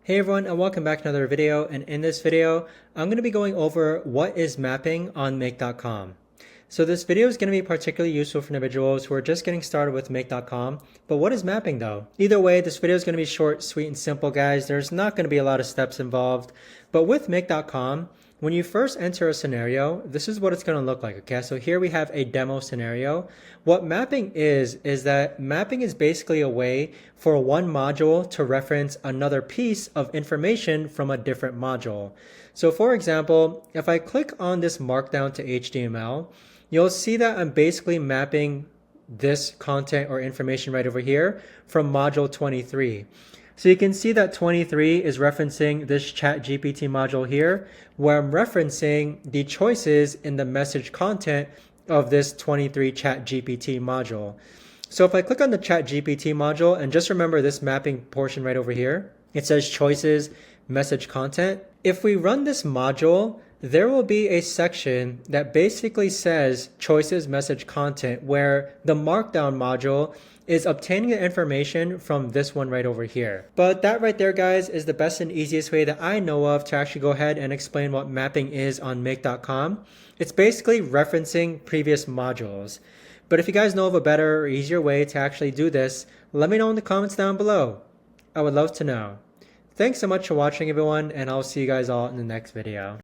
Hey everyone, and welcome back to another video. And in this video, I'm going to be going over what is mapping on Make.com. So this video is going to be particularly useful for individuals who are just getting started with Make.com. But what is mapping though? Either way, this video is going to be short, sweet, and simple, guys. There's not going to be a lot of steps involved. But with Make.com, when you first enter a scenario, this is what it's going to look like, okay? So here we have a demo scenario. What mapping is that mapping is basically a way for one module to reference another piece of information from a different module. So for example, if I click on this markdown to HTML, you'll see that I'm basically mapping this content or information right over here from module 23. So you can see that 23 is referencing this ChatGPT module here, where I'm referencing the choices in the message content of this 23 ChatGPT module. So if I click on the ChatGPT module, and just remember this mapping portion right over here, it says choices, message content. If we run this module, there will be a section that basically says choices, message content, where the markdown module is obtaining the information from this one right over here. But that right there, guys, is the best and easiest way that I know of to actually go ahead and explain what mapping is on Make.com. It's basically referencing previous modules. But if you guys know of a better or easier way to actually do this, let me know in the comments down below. I would love to know. Thanks so much for watching, everyone, and I'll see you guys all in the next video.